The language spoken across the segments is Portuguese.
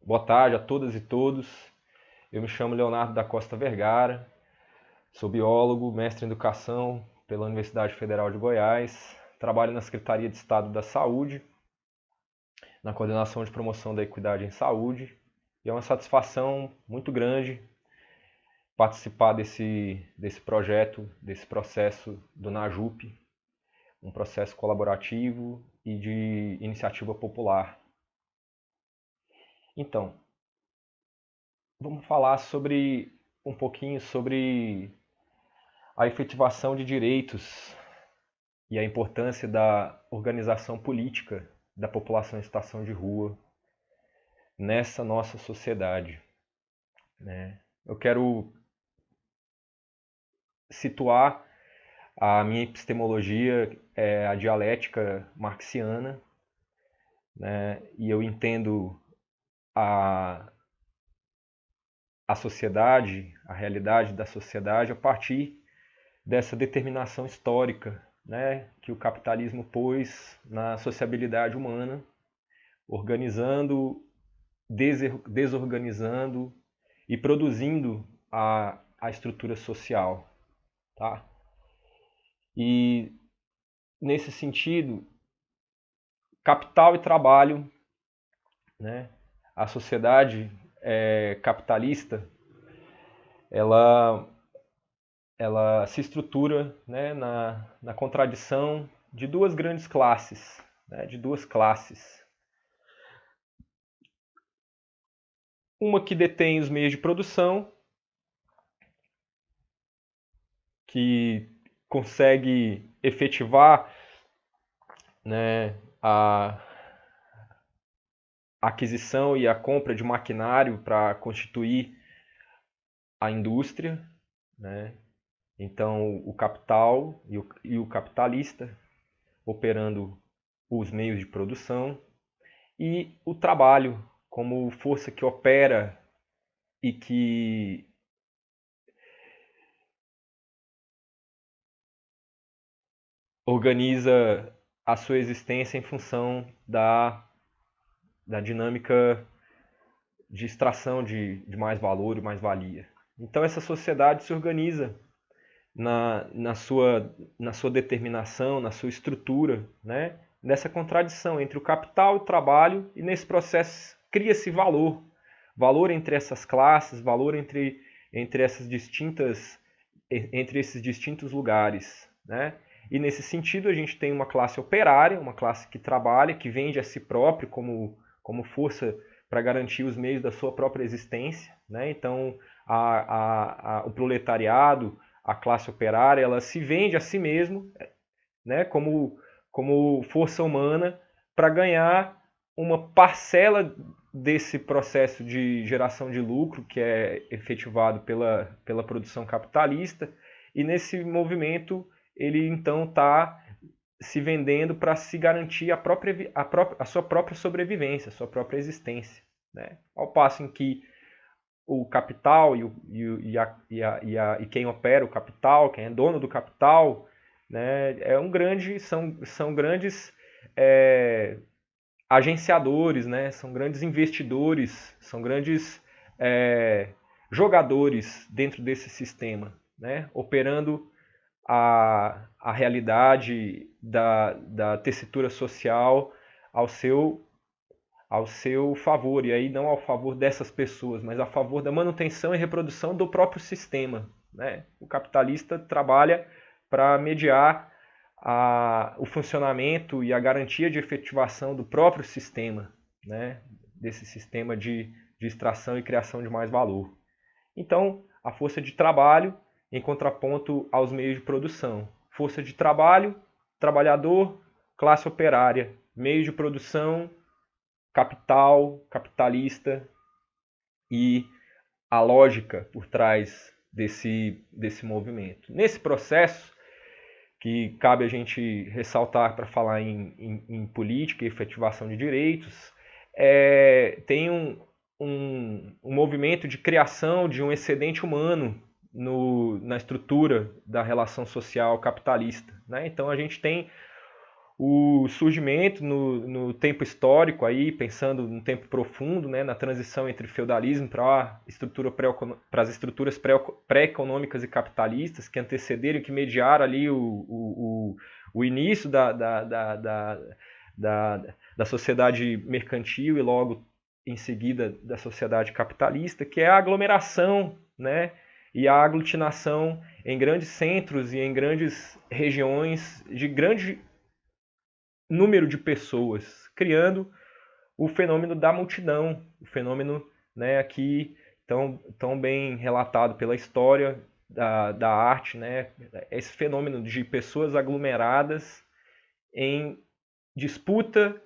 Boa tarde a todas e todos. Eu me chamo Leonardo da Costa Vergara, sou biólogo, mestre em educação pela Universidade Federal de Goiás, trabalho na Secretaria de Estado da Saúde, na coordenação de promoção da equidade em saúde, e é uma satisfação muito grande participar desse projeto, desse processo do NAJUP, um processo colaborativo e de iniciativa popular. Então, vamos falar um pouquinho sobre a efetivação de direitos e a importância da organização política da população em situação de rua nessa nossa sociedade, né? Eu quero situar a minha epistemologia, a dialética marxiana, né? E eu entendo a, a sociedade, a realidade da sociedade a partir dessa determinação histórica, né, que o capitalismo pôs na sociabilidade humana, organizando, desorganizando e produzindo a estrutura social. Tá? E, nesse sentido, capital e trabalho, né, a sociedade capitalista, ela se estrutura, né, na contradição de duas grandes classes, né, de duas classes. Uma que detém os meios de produção, que consegue efetivar, né, a aquisição e a compra de maquinário para constituir a indústria, né? Então, o capital e o capitalista operando os meios de produção e o trabalho como força que opera e que organiza a sua existência em função da dinâmica de extração de mais valor e mais valia. Então, essa sociedade se organiza na sua determinação, na sua estrutura, né? Nessa contradição entre o capital e o trabalho, e nesse processo cria-se valor. Valor entre essas classes, valor entre esses distintos lugares, né? E nesse sentido a gente tem uma classe operária, uma classe que trabalha, que vende a si próprio como força para garantir os meios da sua própria existência, né? Então o proletariado, a classe operária, ela se vende a si mesmo, né? Como força humana para ganhar uma parcela desse processo de geração de lucro que é efetivado pela produção capitalista, e nesse movimento ele então está se vendendo para se garantir a sua própria sobrevivência, a sua própria existência, né? Ao passo em que o capital e quem opera o capital, quem é dono do capital, né, são grandes agenciadores, né, são grandes investidores, são grandes jogadores dentro desse sistema, né, operando a realidade da tessitura social ao seu favor, e aí não ao favor dessas pessoas, mas a favor da manutenção e reprodução do próprio sistema, né? O capitalista trabalha para mediar o funcionamento e a garantia de efetivação do próprio sistema, né? Desse sistema de extração e criação de mais valor. Então, a força de trabalho em contraponto aos meios de produção. Força de trabalho, trabalhador, classe operária, meios de produção, capital, capitalista, e a lógica por trás desse movimento. Nesse processo, que cabe a gente ressaltar para falar em política e efetivação de direitos, tem um movimento de criação de um excedente humano na estrutura da relação social capitalista, né? Então a gente tem o surgimento no tempo histórico, aí, pensando no tempo profundo, né, na transição entre feudalismo para as estruturas pré-econômicas e capitalistas que antecederam, que mediaram ali o início da sociedade mercantil e logo em seguida da sociedade capitalista, que é a aglomeração, né, e a aglutinação em grandes centros e em grandes regiões de grande número de pessoas, criando o fenômeno da multidão, o fenômeno, né, aqui tão bem relatado pela história da arte, né, esse fenômeno de pessoas aglomeradas em disputa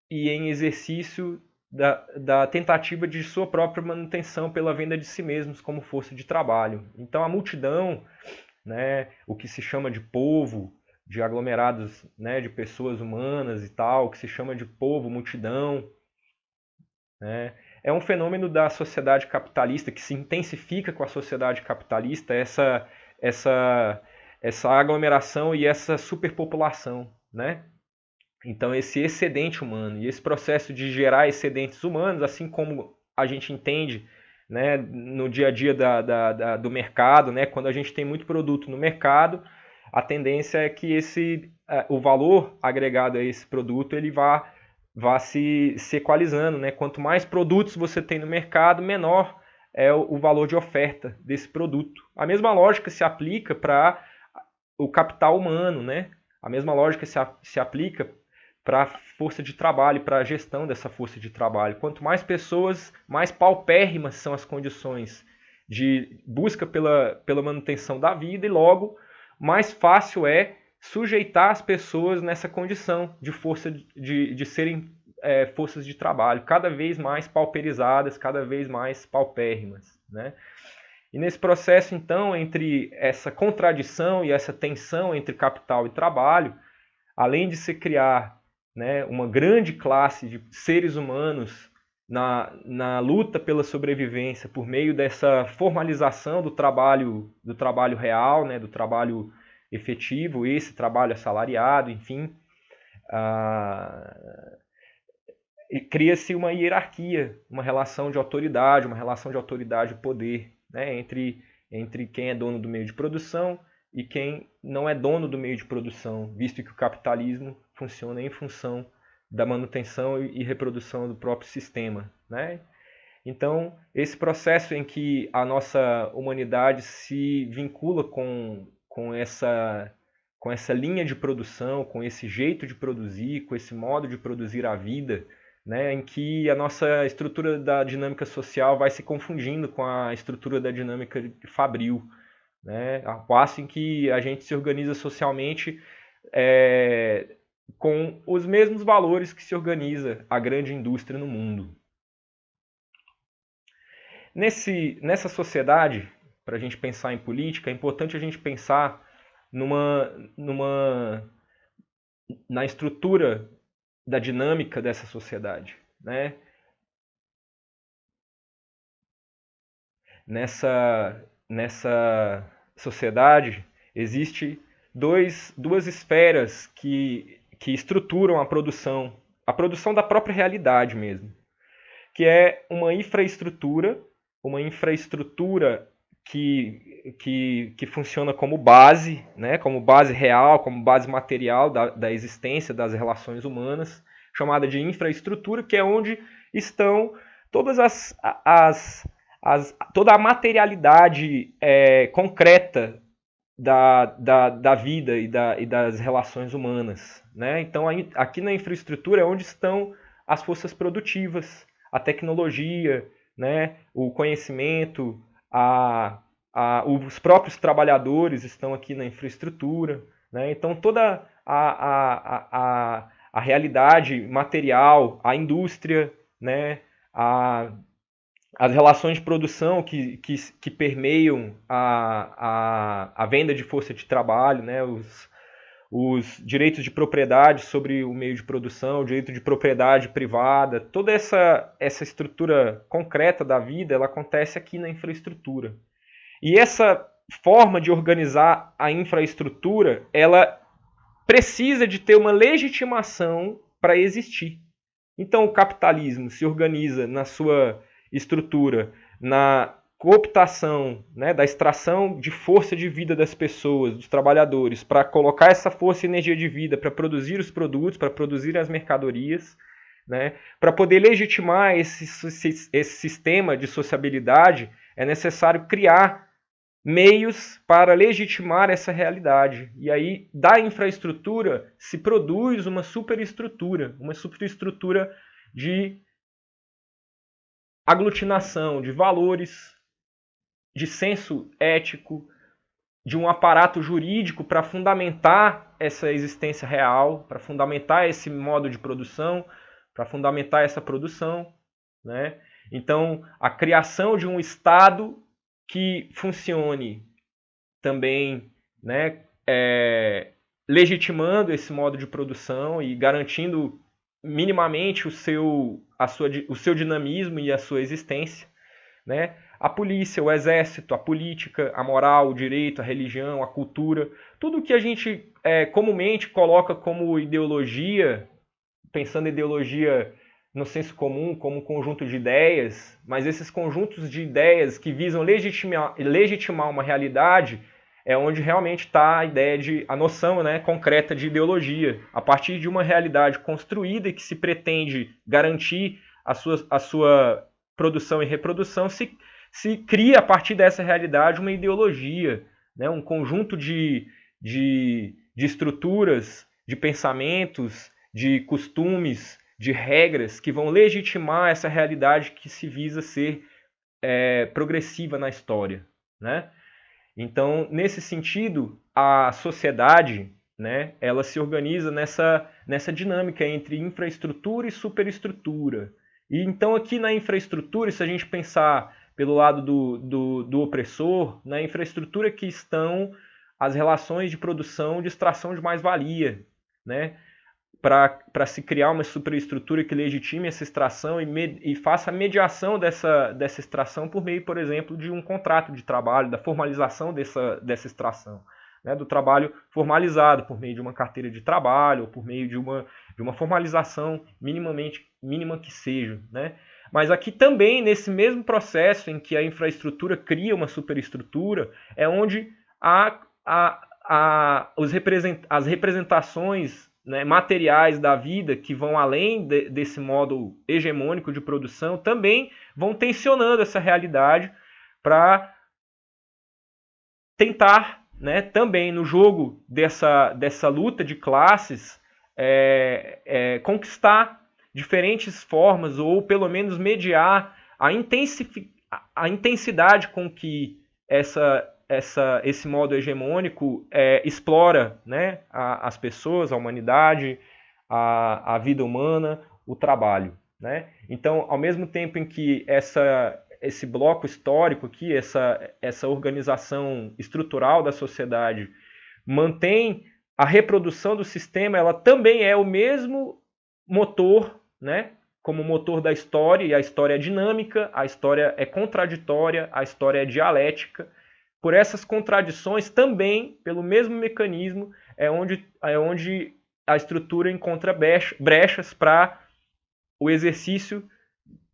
e em exercício da tentativa de sua própria manutenção pela venda de si mesmos como força de trabalho. Então a multidão, né, o que se chama de povo, de aglomerados, né, de pessoas humanas e tal, que se chama de povo, multidão, né, é um fenômeno da sociedade capitalista que se intensifica com a sociedade capitalista, essa aglomeração e essa superpopulação, né? Então esse excedente humano e esse processo de gerar excedentes humanos, assim como a gente entende, né, no dia a dia do mercado, né, quando a gente tem muito produto no mercado, a tendência é que o valor agregado a esse produto ele vá se equalizando, né? Quanto mais produtos você tem no mercado, menor é o valor de oferta desse produto. A mesma lógica se aplica para o capital humano, né? A mesma lógica se aplica para a força de trabalho, para a gestão dessa força de trabalho. Quanto mais pessoas, mais paupérrimas são as condições de busca pela manutenção da vida e logo mais fácil é sujeitar as pessoas nessa condição de força de serem forças de trabalho, cada vez mais pauperizadas, cada vez mais paupérrimas, né? E nesse processo, então, entre essa contradição e essa tensão entre capital e trabalho, além de se criar, né, uma grande classe de seres humanos na luta pela sobrevivência por meio dessa formalização do trabalho real, né, do trabalho efetivo, esse trabalho assalariado, enfim, cria-se uma hierarquia, uma relação de autoridade e poder, né, entre quem é dono do meio de produção e quem não é dono do meio de produção, visto que o capitalismo funciona em função da manutenção e reprodução do próprio sistema, né? Então, esse processo em que a nossa humanidade se vincula com essa linha de produção, com esse jeito de produzir, com esse modo de produzir a vida, né, em que a nossa estrutura da dinâmica social vai se confundindo com a estrutura da dinâmica fabril, né, ao passo em que a gente se organiza socialmente com os mesmos valores que se organiza a grande indústria no mundo. Nessa sociedade, para a gente pensar em política, é importante a gente pensar na estrutura da dinâmica dessa sociedade, né? Nessa sociedade existe duas esferas que estruturam a produção da própria realidade mesmo, que é uma infraestrutura que funciona como base, né, como base real, como base material da existência das relações humanas, chamada de infraestrutura, que é onde estão todas toda a materialidade concreta da vida e das relações humanas, né? Então, aqui na infraestrutura é onde estão as forças produtivas, a tecnologia, né? O conhecimento, os próprios trabalhadores estão aqui na infraestrutura, né? Então, toda a realidade material, a indústria, né? As relações de produção que permeiam a venda de força de trabalho, né? Os direitos de propriedade sobre o meio de produção, o direito de propriedade privada, toda essa estrutura concreta da vida, ela acontece aqui na infraestrutura. E essa forma de organizar a infraestrutura, ela precisa de ter uma legitimação para existir. Então, o capitalismo se organiza na sua estrutura, na cooptação, né, da extração de força de vida das pessoas, dos trabalhadores, para colocar essa força e energia de vida para produzir os produtos, para produzir as mercadorias, né, para poder legitimar esse sistema de sociabilidade, é necessário criar meios para legitimar essa realidade. E aí, da infraestrutura, se produz uma superestrutura de aglutinação de valores, de senso ético, de um aparato jurídico para fundamentar essa existência real, para fundamentar esse modo de produção, para fundamentar essa produção, né? Então, a criação de um Estado que funcione também, né, legitimando esse modo de produção e garantindo minimamente o seu dinamismo e a sua existência, né? A polícia, o exército, a política, a moral, o direito, a religião, a cultura, tudo que a gente comumente coloca como ideologia, pensando em ideologia no senso comum, como um conjunto de ideias, mas esses conjuntos de ideias que visam legitimar uma realidade é onde realmente está a ideia a noção, né, concreta de ideologia. A partir de uma realidade construída e que se pretende garantir a sua produção e reprodução, se cria a partir dessa realidade uma ideologia, né, um conjunto de estruturas, de pensamentos, de costumes, de regras que vão legitimar essa realidade que se visa ser progressiva na história, né? Então, nesse sentido, a sociedade, né, ela se organiza nessa dinâmica entre infraestrutura e superestrutura. E então, aqui na infraestrutura, se a gente pensar pelo lado do opressor, na infraestrutura que estão as relações de produção, de extração de mais-valia, né? Para se criar uma superestrutura que legitime essa extração e faça a mediação dessa extração por meio, por exemplo, de um contrato de trabalho, da formalização dessa extração, né, do trabalho formalizado por meio de uma carteira de trabalho ou por meio de uma formalização mínima que seja, né? Mas aqui também, nesse mesmo processo em que a infraestrutura cria uma superestrutura, é onde as representações, né, materiais da vida que vão além desse modo hegemônico de produção também vão tensionando essa realidade para tentar, né, também no jogo dessa luta de classes conquistar diferentes formas ou pelo menos mediar a intensidade com que esse modo hegemônico explora, né, as pessoas, a humanidade, a vida humana, o trabalho, né? Então, ao mesmo tempo em que esse bloco histórico aqui, essa organização estrutural da sociedade mantém a reprodução do sistema, ela também é o mesmo motor, né, como motor da história, e a história é dinâmica, a história é contraditória, a história é dialética. Por essas contradições, também, pelo mesmo mecanismo, é onde a estrutura encontra brechas para o exercício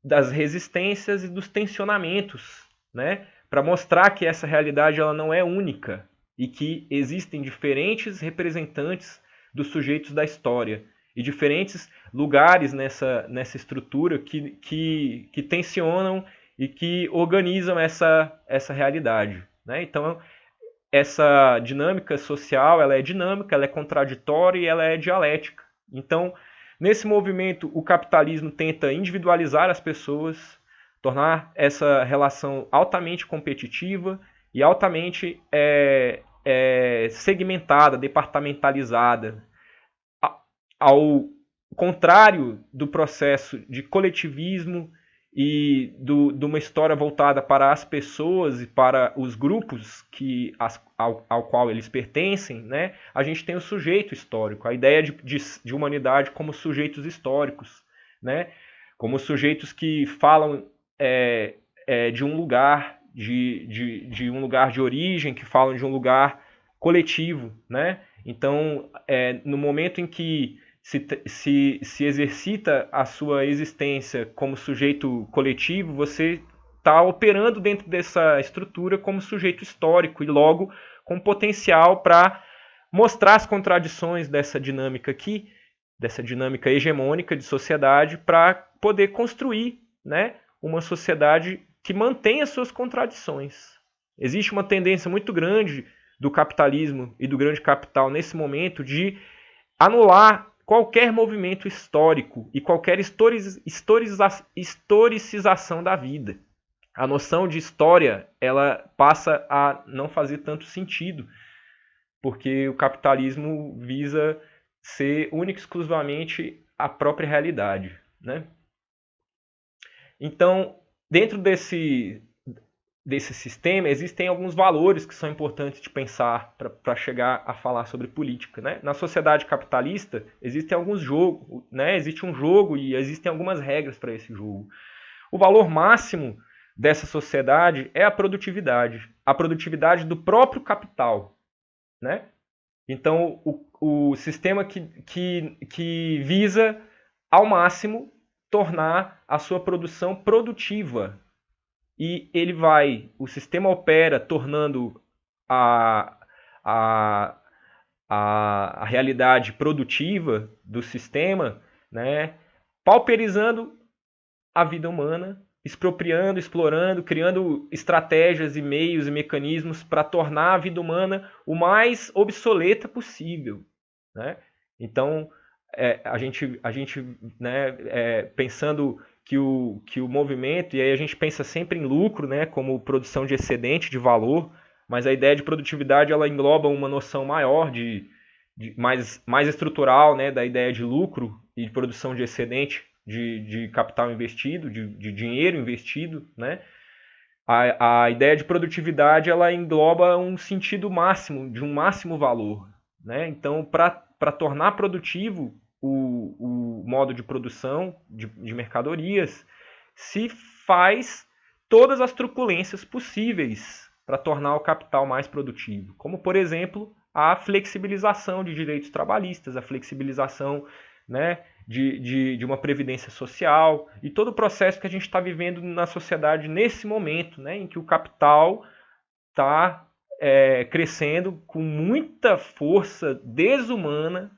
das resistências e dos tensionamentos, né? Para mostrar que essa realidade ela não é única e que existem diferentes representantes dos sujeitos da história e diferentes lugares nessa estrutura que tensionam e que organizam essa realidade, né? Então, essa dinâmica social, ela é dinâmica, ela é contraditória e ela é dialética. Então, nesse movimento, o capitalismo tenta individualizar as pessoas, tornar essa relação altamente competitiva e altamente segmentada, departamentalizada, ao contrário do processo de coletivismo e de uma história voltada para as pessoas e para os grupos ao qual eles pertencem, né? A gente tem o sujeito histórico, a ideia de humanidade como sujeitos históricos, né? Como sujeitos que falam de um lugar, de um lugar de origem, que falam de um lugar coletivo, né? Então, no momento em que se exercita a sua existência como sujeito coletivo, você está operando dentro dessa estrutura como sujeito histórico e logo com potencial para mostrar as contradições dessa dinâmica aqui, dessa dinâmica hegemônica de sociedade, para poder construir, né, uma sociedade que mantém as suas contradições. Existe uma tendência muito grande do capitalismo e do grande capital nesse momento de anular qualquer movimento histórico e qualquer historicização da vida. A noção de história, ela passa a não fazer tanto sentido, porque o capitalismo visa ser única e exclusivamente a própria realidade, né? Então, dentro desse sistema, existem alguns valores que são importantes de pensar para chegar a falar sobre política, né? Na sociedade capitalista, existem alguns jogos, né? Existe um jogo e existem algumas regras para esse jogo. O valor máximo dessa sociedade é a produtividade do próprio capital, né? Então, o sistema que visa, ao máximo, tornar a sua produção produtiva. E o sistema opera tornando a realidade produtiva do sistema, né, pauperizando a vida humana, expropriando, explorando, criando estratégias e meios e mecanismos para tornar a vida humana o mais obsoleta possível, né? Então, a gente né, pensando que o movimento, e aí a gente pensa sempre em lucro, né, como produção de excedente de valor, mas a ideia de produtividade ela engloba uma noção maior mais estrutural, né, da ideia de lucro e de produção de excedente de capital investido, de dinheiro investido, né? A ideia de produtividade ela engloba um sentido máximo, de um máximo valor, né? Então, para tornar produtivo o modo de produção de mercadorias, se faz todas as truculências possíveis para tornar o capital mais produtivo, como, por exemplo, a flexibilização de direitos trabalhistas, a flexibilização, né, de uma previdência social e todo o processo que a gente está vivendo na sociedade nesse momento, né, em que o capital está crescendo com muita força desumana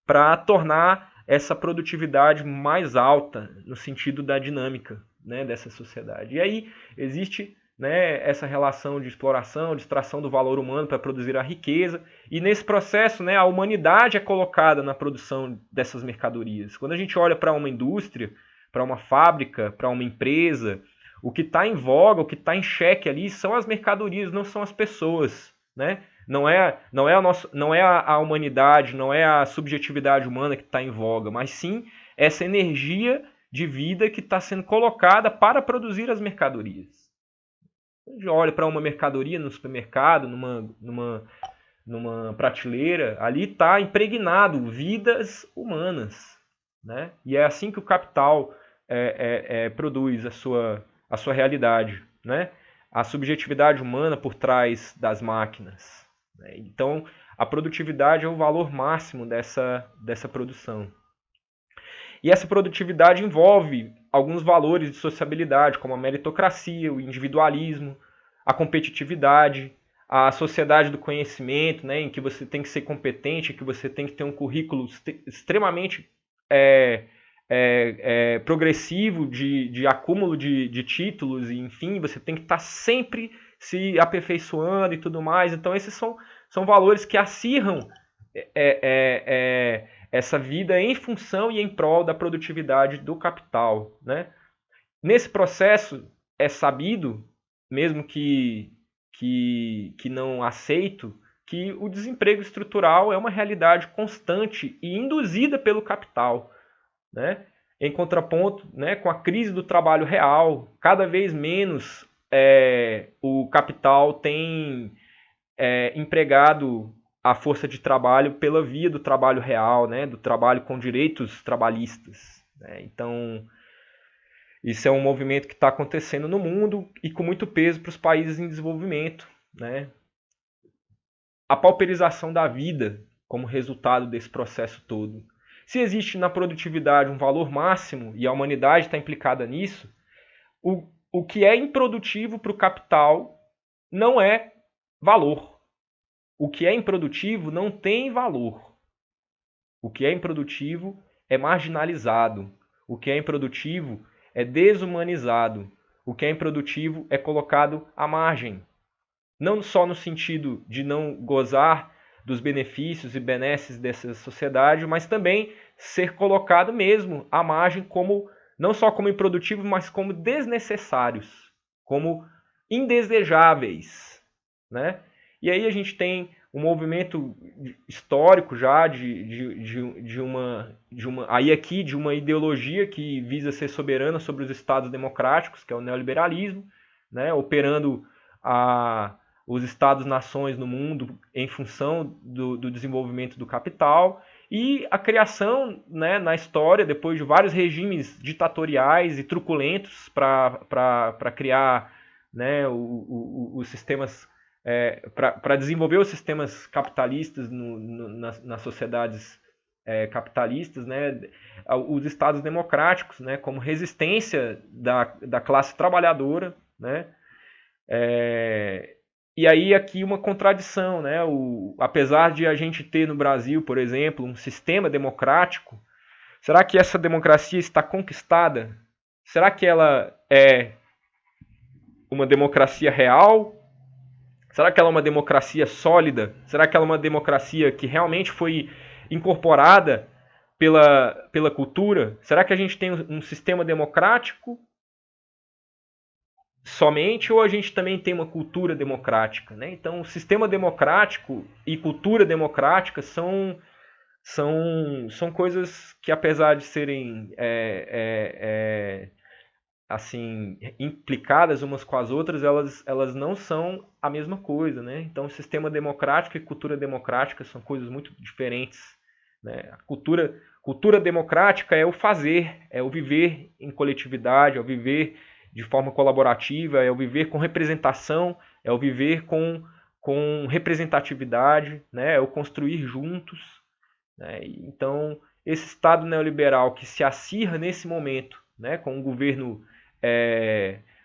para tornar essa produtividade mais alta no sentido da dinâmica, né, dessa sociedade. E aí existe, né, essa relação de exploração, de extração do valor humano para produzir a riqueza, e nesse processo, né, a humanidade é colocada na produção dessas mercadorias. Quando a gente olha para uma indústria, para uma fábrica, para uma empresa, o que está em voga, o que está em xeque ali são as mercadorias, não são as pessoas, né? Não é a humanidade, não é a subjetividade humana que está em voga, mas sim essa energia de vida que está sendo colocada para produzir as mercadorias. A gente olha para uma mercadoria no supermercado, numa prateleira, ali está impregnado vidas humanas, né? E é assim que o capital produz a sua realidade, né? A subjetividade humana por trás das máquinas. Então, a produtividade é o valor máximo dessa produção. E essa produtividade envolve alguns valores de sociabilidade, como a meritocracia, o individualismo, a competitividade, a sociedade do conhecimento, né, em que você tem que ser competente, que você tem que ter um currículo extremamente progressivo de acúmulo de títulos, e enfim, você tem que estar sempre se aperfeiçoando e tudo mais. Então, esses são valores que acirram essa vida em função e em prol da produtividade do capital, né? Nesse processo, é sabido, mesmo que não aceito, que o desemprego estrutural é uma realidade constante e induzida pelo capital, né? Em contraponto, né, com a crise do trabalho real, cada vez menos o capital tem empregado a força de trabalho pela via do trabalho real, né, do trabalho com direitos trabalhistas, né? Então, isso é um movimento que está acontecendo no mundo e com muito peso para os países em desenvolvimento, né? A pauperização da vida como resultado desse processo todo. Se existe na produtividade um valor máximo, e a humanidade está implicada nisso, o que é improdutivo para o capital não é valor. O que é improdutivo não tem valor. O que é improdutivo é marginalizado. O que é improdutivo é desumanizado. O que é improdutivo é colocado à margem. Não só no sentido de não gozar dos benefícios e benesses dessa sociedade, mas também ser colocado mesmo à margem como não só como improdutivo, mas como desnecessários, como indesejáveis, né? E aí a gente tem um movimento histórico já de uma ideologia que visa ser soberana sobre os estados democráticos, que é o neoliberalismo, né? Operando os estados-nações no mundo em função do desenvolvimento do capital e a criação, né, na história, depois de vários regimes ditatoriais e truculentos para criar, né, os sistemas, para desenvolver os sistemas capitalistas nas sociedades capitalistas, né, os estados democráticos, né, como resistência da classe trabalhadora, né, e aí aqui uma contradição, né? Apesar de a gente ter no Brasil, por exemplo, um sistema democrático, será que essa democracia está conquistada? Será que ela é uma democracia real? Será que ela é uma democracia sólida? Será que ela é uma democracia que realmente foi incorporada pela cultura? Será que a gente tem um sistema democrático somente, ou a gente também tem uma cultura democrática, né? Então, o sistema democrático e cultura democrática são coisas que, apesar de serem assim implicadas umas com as outras, elas não são a mesma coisa, né? Então, sistema democrático e cultura democrática são coisas muito diferentes, né? A cultura democrática é o fazer, é o viver em coletividade, é o viver de forma colaborativa, é o viver com representação, é o viver com representatividade, né? É o construir juntos, né? Então, esse Estado neoliberal que se acirra nesse momento, né, com um governo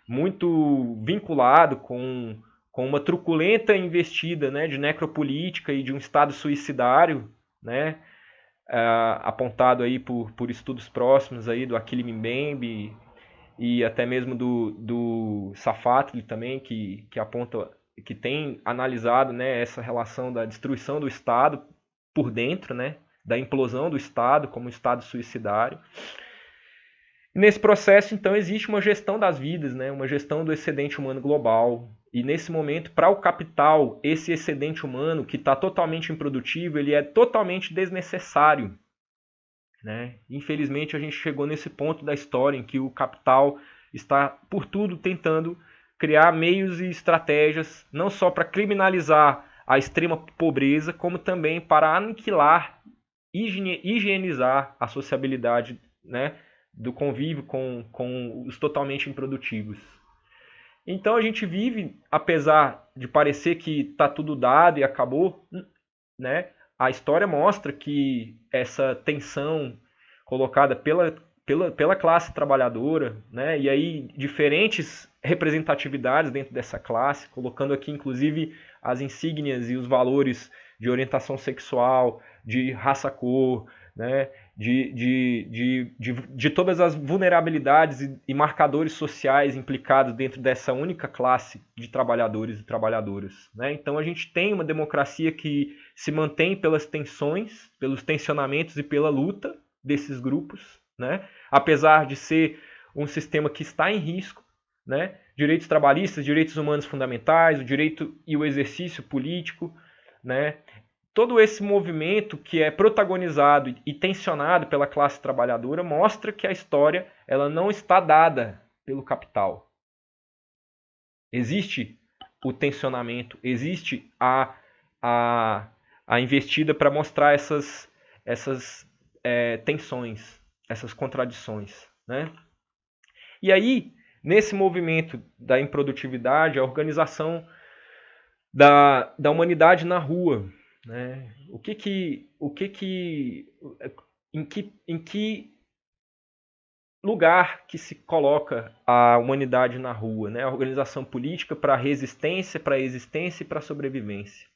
muito vinculado com uma truculenta investida, né, de necropolítica e de um Estado suicidário, né, apontado aí por estudos próximos aí do Achille Mbembe e até mesmo do Safatli também, que aponta, que tem analisado, né, essa relação da destruição do Estado por dentro, né, da implosão do Estado como um Estado suicidário. E nesse processo, então, existe uma gestão das vidas, né, uma gestão do excedente humano global. E nesse momento, para o capital, esse excedente humano que está totalmente improdutivo, ele é totalmente desnecessário. Né? Infelizmente, a gente chegou nesse ponto da história em que o capital está, por tudo, tentando criar meios e estratégias, não só para criminalizar a extrema pobreza, como também para aniquilar, higienizar a sociabilidade, né, do convívio com os totalmente improdutivos. Então a gente vive, apesar de parecer que está tudo dado e acabou, né, a história mostra que essa tensão colocada pela classe trabalhadora, né, e aí diferentes representatividades dentro dessa classe, colocando aqui inclusive as insígnias e os valores de orientação sexual, de raça-cor, né, de todas as vulnerabilidades e marcadores sociais implicados dentro dessa única classe de trabalhadores e trabalhadoras. Né? Então a gente tem uma democracia que se mantém pelas tensões, pelos tensionamentos e pela luta desses grupos, né? Apesar de ser um sistema que está em risco, né? Direitos trabalhistas, direitos humanos fundamentais, o direito e o exercício político, né? Todo esse movimento que é protagonizado e tensionado pela classe trabalhadora mostra que a história ela não está dada pelo capital. Existe o tensionamento, existe a investida para mostrar essas tensões, essas contradições. Né? E aí, nesse movimento da improdutividade, a organização da humanidade na rua, né? Em que lugar que se coloca a humanidade na rua, né? A organização política para a resistência, para a existência e para a sobrevivência.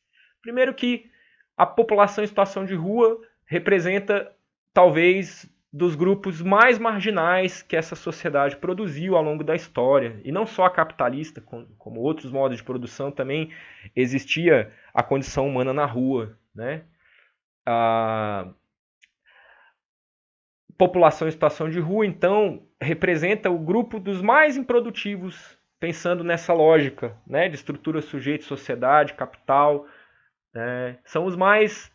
Primeiro que a população em situação de rua representa talvez dos grupos mais marginais que essa sociedade produziu ao longo da história. E não só a capitalista, como outros modos de produção, também existia a condição humana na rua, né? A população em situação de rua, então, representa o grupo dos mais improdutivos, pensando nessa lógica, né, de estrutura sujeito, sociedade, capital. São os mais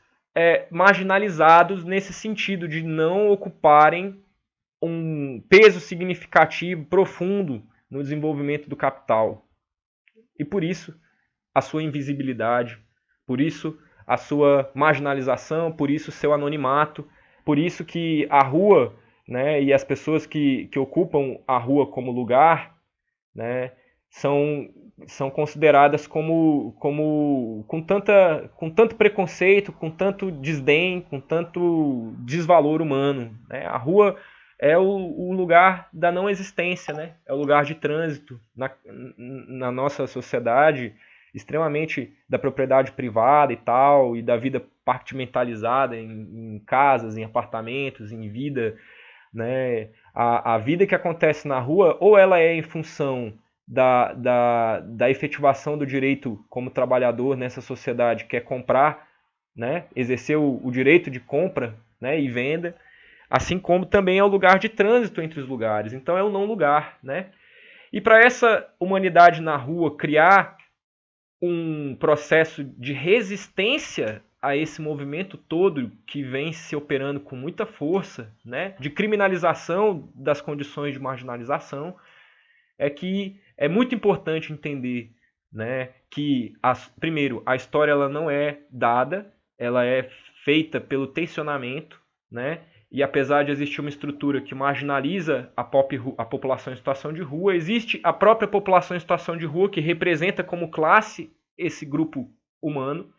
marginalizados nesse sentido de não ocuparem um peso significativo, profundo no desenvolvimento do capital. E por isso a sua invisibilidade, por isso a sua marginalização, por isso o seu anonimato, por isso que a rua, né, e as pessoas que ocupam a rua como lugar, né, são consideradas com tanto preconceito, com tanto desdém, com tanto desvalor humano, né? A rua é o lugar da não existência, né? É o lugar de trânsito na nossa sociedade, extremamente da propriedade privada e tal, e da vida compartimentalizada em casas, em apartamentos, em vida, né? A vida que acontece na rua, ou ela é em função da efetivação do direito como trabalhador nessa sociedade, que é comprar, né? Exercer o direito de compra, né? E venda, assim como também é o lugar de trânsito entre os lugares. Então é o não lugar, né? E para essa humanidade na rua criar um processo de resistência a esse movimento todo que vem se operando com muita força, né, de criminalização das condições de marginalização, é que é muito importante entender, né, que primeiro a história ela não é dada, ela é feita pelo tensionamento, né, e apesar de existir uma estrutura que marginaliza a população em situação de rua, existe a própria população em situação de rua que representa como classe esse grupo humano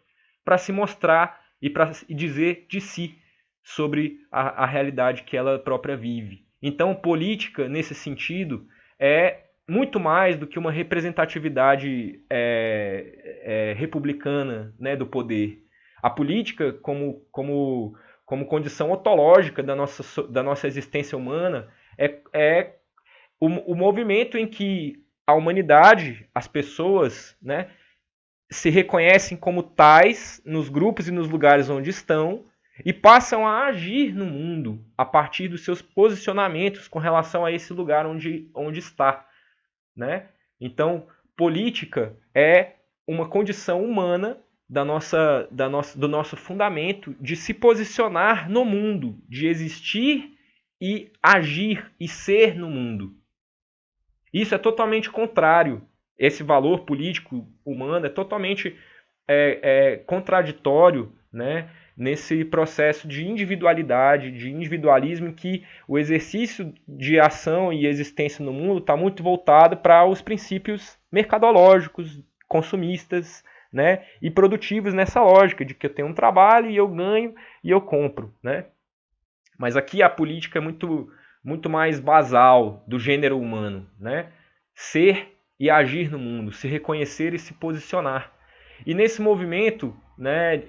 para se mostrar e para dizer de si sobre a realidade que ela própria vive. Então, política, nesse sentido, é muito mais do que uma representatividade republicana, né, do poder. A política, como condição ontológica da nossa existência humana, é o movimento em que a humanidade, as pessoas, né, se reconhecem como tais nos grupos e nos lugares onde estão e passam a agir no mundo a partir dos seus posicionamentos com relação a esse lugar onde está, né? Então, política é uma condição humana do nosso fundamento de se posicionar no mundo, de existir e agir e ser no mundo. Isso é totalmente contrário. Esse valor político humano é totalmente contraditório, né, nesse processo de individualidade, de individualismo, em que o exercício de ação e existência no mundo está muito voltado para os princípios mercadológicos, consumistas, né, e produtivos nessa lógica de que eu tenho um trabalho e eu ganho e eu compro, né? Mas aqui a política é muito mais basal do gênero humano, né? Ser e agir no mundo, se reconhecer e se posicionar. E nesse movimento, né,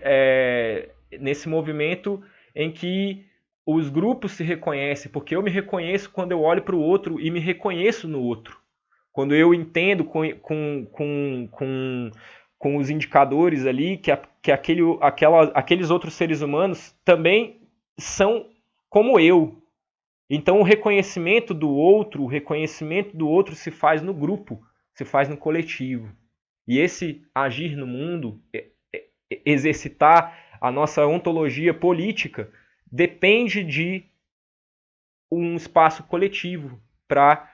nesse movimento em que os grupos se reconhecem, porque eu me reconheço quando eu olho para o outro e me reconheço no outro. Quando eu entendo com os indicadores ali que aqueles outros seres humanos também são como eu. Então o reconhecimento do outro se faz no grupo, se faz no coletivo. E esse agir no mundo, exercitar a nossa ontologia política, depende de um espaço coletivo para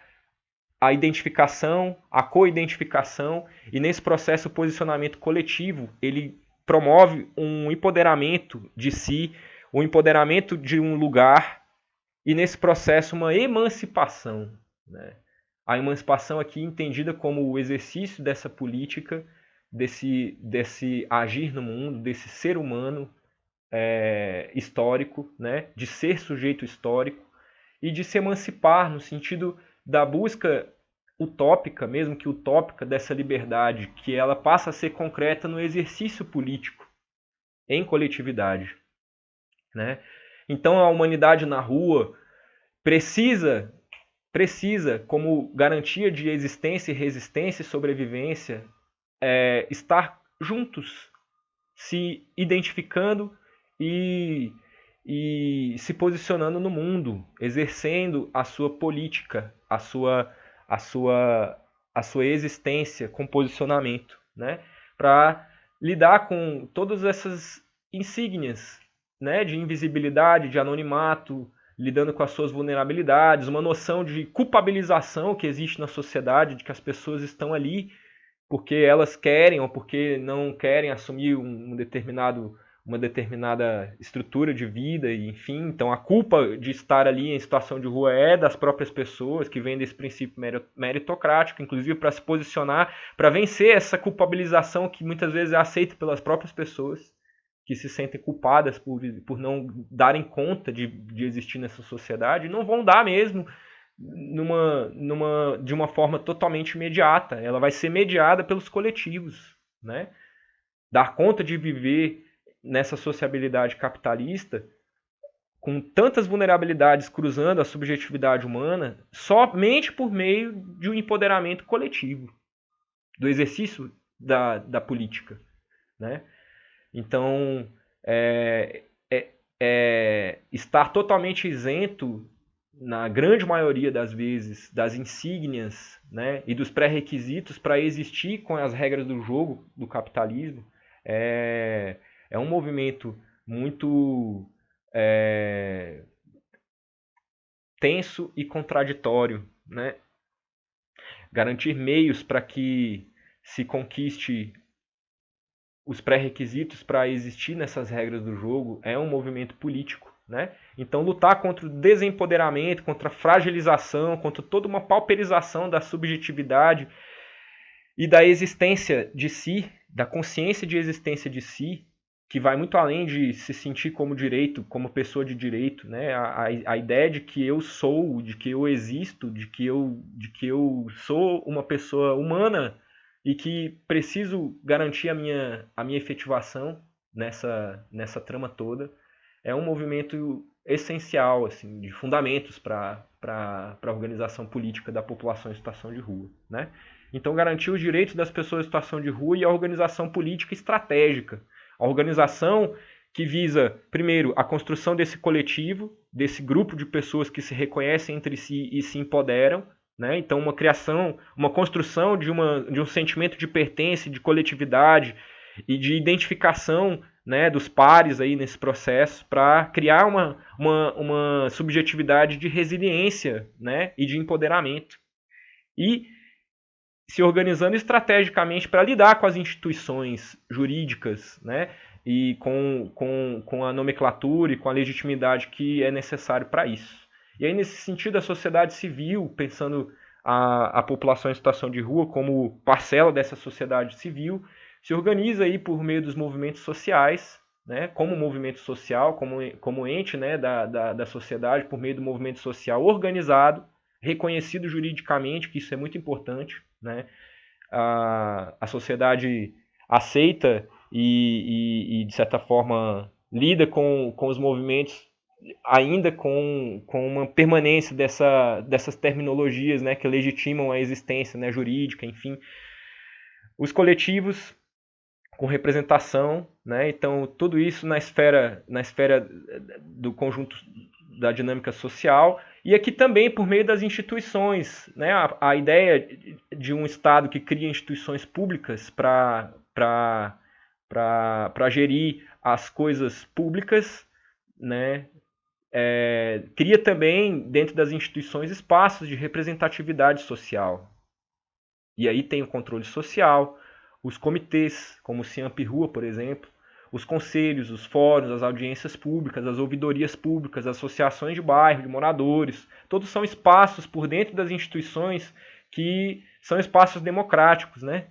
a identificação, a co-identificação, e nesse processo o posicionamento coletivo, ele promove um empoderamento de si, um empoderamento de um lugar, e nesse processo uma emancipação, né? A emancipação aqui entendida como o exercício dessa política desse agir no mundo, desse ser humano histórico, né, de ser sujeito histórico e de se emancipar no sentido da busca utópica, mesmo que utópica, dessa liberdade, que ela passa a ser concreta no exercício político, em coletividade, né? Então a humanidade na rua precisa, como garantia de existência e resistência e sobrevivência, estar juntos, se identificando e se posicionando no mundo, exercendo a sua política, a sua existência com posicionamento, né? Para lidar com todas essas insígnias, né? De invisibilidade, de anonimato, lidando com as suas vulnerabilidades, uma noção de culpabilização que existe na sociedade, de que as pessoas estão ali porque elas querem ou porque não querem assumir uma determinada estrutura de vida, e enfim. Então a culpa de estar ali em situação de rua é das próprias pessoas, que vem desse princípio meritocrático, inclusive para se posicionar, para vencer essa culpabilização que muitas vezes é aceita pelas próprias pessoas, que se sentem culpadas por não darem conta de existir nessa sociedade, e não vão dar mesmo, de uma forma totalmente imediata. Ela vai ser mediada pelos coletivos, né? Dar conta de viver nessa sociabilidade capitalista, com tantas vulnerabilidades cruzando a subjetividade humana, somente por meio de um empoderamento coletivo, do exercício da política, né? Então, estar totalmente isento, na grande maioria das vezes, das insígnias, né, e dos pré-requisitos para existir com as regras do jogo do capitalismo é um movimento muito tenso e contraditório, né? Garantir meios para que se conquiste os pré-requisitos para existir nessas regras do jogo é um movimento político, né? Então lutar contra o desempoderamento, contra a fragilização, contra toda uma pauperização da subjetividade e da existência de si, da consciência de existência de si, que vai muito além de se sentir como direito, como pessoa de direito, né? A ideia de que eu sou, de que eu existo, de que eu sou uma pessoa humana e que preciso garantir a minha efetivação nessa trama toda, é um movimento essencial, assim, de fundamentos para a organização política da população em situação de rua, né? Então, garantir os direitos das pessoas em situação de rua e a organização política estratégica. A organização que visa, primeiro, a construção desse coletivo, desse grupo de pessoas que se reconhecem entre si e se empoderam, né? Então, uma construção de um sentimento de pertença, de coletividade e de identificação, né, dos pares aí nesse processo, para criar uma subjetividade de resiliência, né, e de empoderamento. E se organizando estrategicamente para lidar com as instituições jurídicas, né, e com a nomenclatura e com a legitimidade que é necessário para isso. E aí, nesse sentido, a sociedade civil, pensando a população em situação de rua como parcela dessa sociedade civil, se organiza aí por meio dos movimentos sociais, né, como movimento social, como ente, né, da sociedade, por meio do movimento social organizado, reconhecido juridicamente, que isso é muito importante, né? A sociedade aceita e, de certa forma, lida com os movimentos ainda com uma permanência dessas terminologias, né, que legitimam a existência, né, jurídica, enfim. Os coletivos com representação, né, então tudo isso na esfera do conjunto da dinâmica social, e aqui também por meio das instituições, né, a ideia de um Estado que cria instituições públicas para gerir as coisas públicas, né, cria também dentro das instituições espaços de representatividade social. E aí tem o controle social, os comitês, como o Ciamp-Rua, por exemplo, os conselhos, os fóruns, as audiências públicas, as ouvidorias públicas, as associações de bairro, de moradores, todos são espaços por dentro das instituições que são espaços democráticos, né?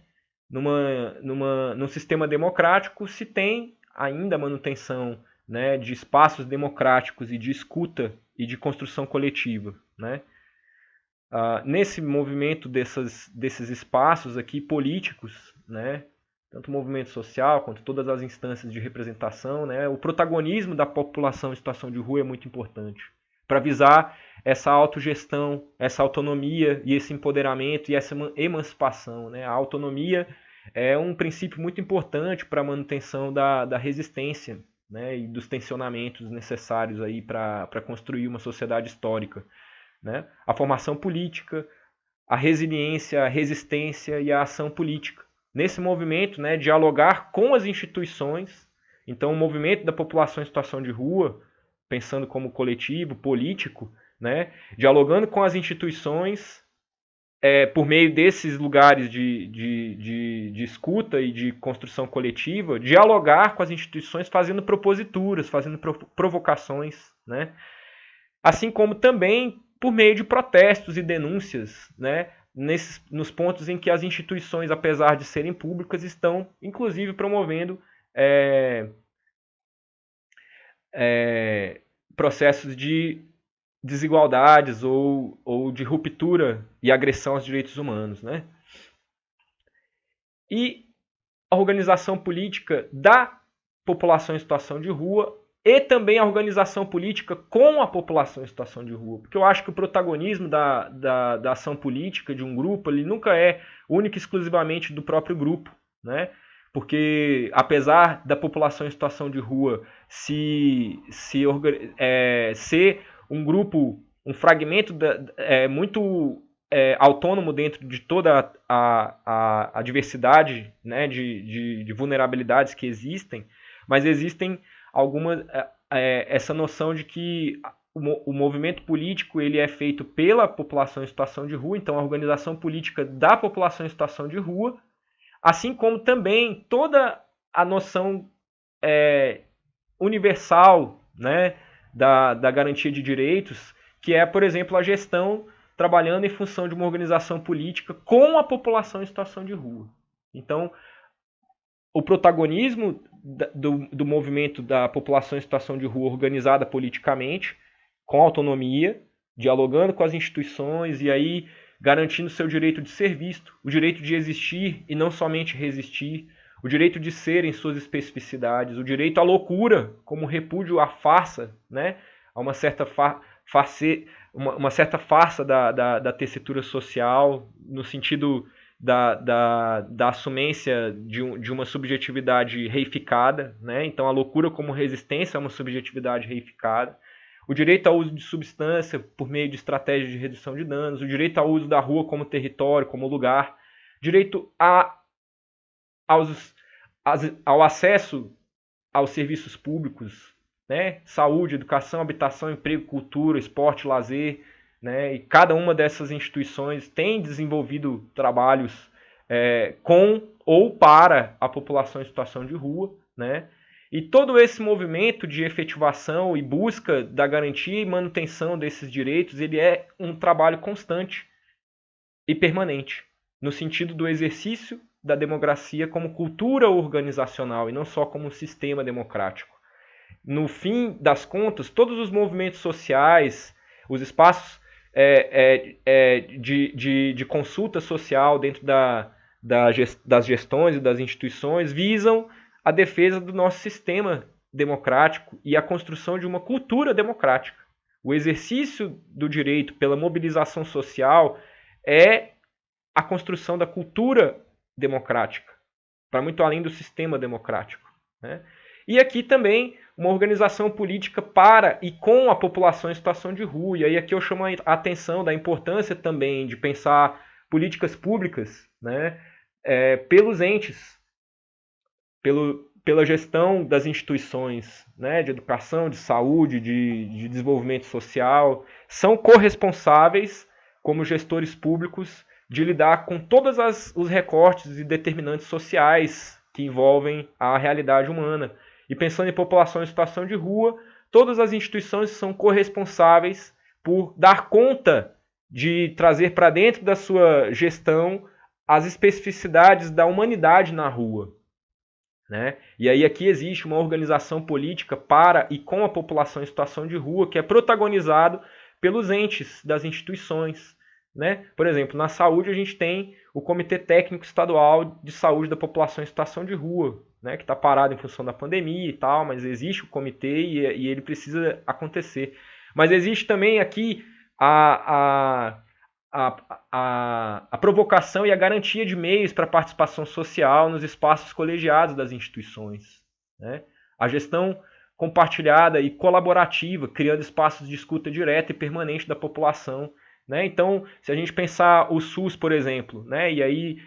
num sistema democrático se tem ainda a manutenção, né, de espaços democráticos e de escuta e de construção coletiva, né? Nesse movimento desses espaços aqui políticos, né, tanto o movimento social quanto todas as instâncias de representação, né, o protagonismo da população em situação de rua é muito importante para visar essa autogestão, essa autonomia e esse empoderamento e essa emancipação, né? A autonomia é um princípio muito importante para a manutenção da resistência, né, e dos tensionamentos necessários aí para construir uma sociedade histórica, né? A formação política, a resiliência, a resistência e a ação política. Nesse movimento, né, dialogar com as instituições. Então, o movimento da população em situação de rua, pensando como coletivo, político, né, dialogando com as instituições por meio desses lugares de escuta e de construção coletiva, dialogar com as instituições fazendo proposituras, fazendo provocações, né, assim como também por meio de protestos e denúncias, né, nos pontos em que as instituições, apesar de serem públicas, estão, inclusive, promovendo processos de desigualdades ou de ruptura e agressão aos direitos humanos, né? E a organização política da população em situação de rua e também a organização política com a população em situação de rua. Porque eu acho que o protagonismo da ação política de um grupo ele nunca é único e exclusivamente do próprio grupo, né? Porque apesar da população em situação de rua ser um grupo, um fragmento muito autônomo dentro de toda a diversidade, né, de vulnerabilidades que existem, mas existem essa noção de que o movimento político ele é feito pela população em situação de rua, então a organização política da população em situação de rua, assim como também toda a noção universal, né, da garantia de direitos, que é, por exemplo, a gestão trabalhando em função de uma organização política com a população em situação de rua. Então, o protagonismo do movimento da população em situação de rua organizada politicamente, com autonomia, dialogando com as instituições e aí garantindo seu direito de ser visto, o direito de existir e não somente resistir, o direito de ser em suas especificidades, o direito à loucura, como repúdio à farsa, né? A uma certa farsa da tessitura social, no sentido da assumência de uma subjetividade reificada, né? Então a loucura como resistência a uma subjetividade reificada, o direito ao uso de substância por meio de estratégias de redução de danos, o direito ao uso da rua como território, como lugar, direito ao acesso aos serviços públicos, né? Saúde, educação, habitação, emprego, cultura, esporte, lazer, né? E cada uma dessas instituições tem desenvolvido trabalhos com ou para a população em situação de rua, né? E todo esse movimento de efetivação e busca da garantia e manutenção desses direitos, ele é um trabalho constante e permanente, no sentido do exercício da democracia como cultura organizacional e não só como sistema democrático. No fim das contas, todos os movimentos sociais, os espaços de consulta social dentro das gestões e das instituições visam a defesa do nosso sistema democrático e a construção de uma cultura democrática. O exercício do direito pela mobilização social é a construção da cultura democrática, para muito além do sistema democrático, né? E aqui também uma organização política para e com a população em situação de rua. E aí aqui eu chamo a atenção da importância também de pensar políticas públicas, né, pelos entes, pela gestão das instituições, né, de educação, de saúde, de desenvolvimento social, são corresponsáveis, como gestores públicos, de lidar com todos os recortes e determinantes sociais que envolvem a realidade humana. E pensando em população em situação de rua, todas as instituições são corresponsáveis por dar conta de trazer para dentro da sua gestão as especificidades da humanidade na rua. Né? E aí aqui existe uma organização política para e com a população em situação de rua que é protagonizado pelos entes das instituições. Né? Por exemplo, na saúde a gente tem o Comitê Técnico Estadual de Saúde da População em Situação de Rua, né? Que está parado em função da pandemia e tal, mas existe o comitê e ele precisa acontecer. Mas existe também aqui a provocação e a garantia de meios para a participação social nos espaços colegiados das instituições. Né? A gestão compartilhada e colaborativa, criando espaços de escuta direta e permanente da população. Né? Então, se a gente pensar o SUS, por exemplo, né? E aí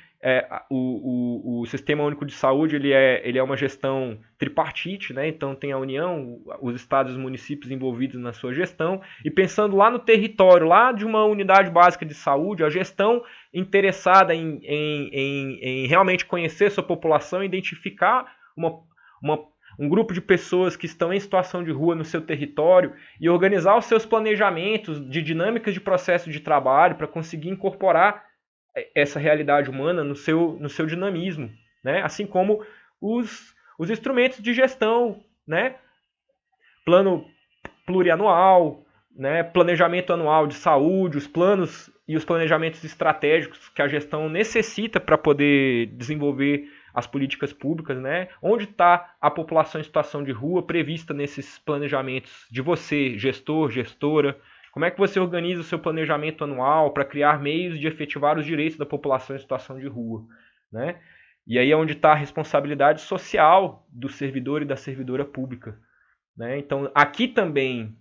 o Sistema Único de Saúde ele é uma gestão tripartite, né? Então tem a União, os estados e os municípios envolvidos na sua gestão, e pensando lá no território, lá de uma unidade básica de saúde, a gestão interessada em realmente conhecer sua população, identificar um grupo de pessoas que estão em situação de rua no seu território e organizar os seus planejamentos de dinâmicas de processo de trabalho para conseguir incorporar essa realidade humana no seu dinamismo, né? Assim como os instrumentos de gestão, né? Plano plurianual, né? Planejamento anual de saúde, os planos e os planejamentos estratégicos que a gestão necessita para poder desenvolver as políticas públicas, né? Onde está a população em situação de rua prevista nesses planejamentos de você, gestor, gestora? Como é que você organiza o seu planejamento anual para criar meios de efetivar os direitos da população em situação de rua? Né? E aí é onde está a responsabilidade social do servidor e da servidora pública. Né? Então, aqui também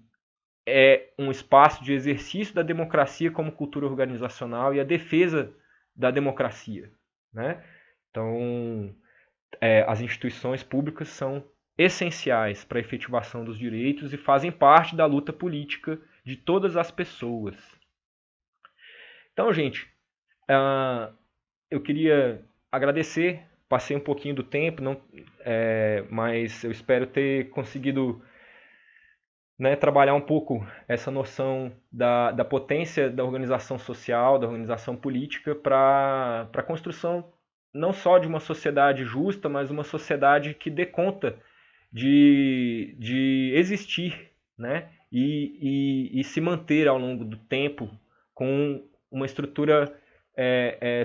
é um espaço de exercício da democracia como cultura organizacional e a defesa da democracia. Né? Então, as instituições públicas são essenciais para a efetivação dos direitos e fazem parte da luta política de todas as pessoas. Então, gente, eu queria agradecer, passei um pouquinho do tempo, mas eu espero ter conseguido, né, trabalhar um pouco essa noção da potência da organização social, da organização política para a construção não só de uma sociedade justa, mas uma sociedade que dê conta de existir, né? E se manter ao longo do tempo com uma estrutura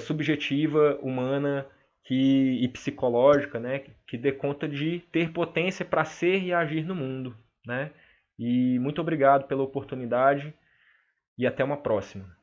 subjetiva, humana e psicológica, né? Que dê conta de ter potência para ser e agir no mundo. Né? E muito obrigado pela oportunidade e até uma próxima.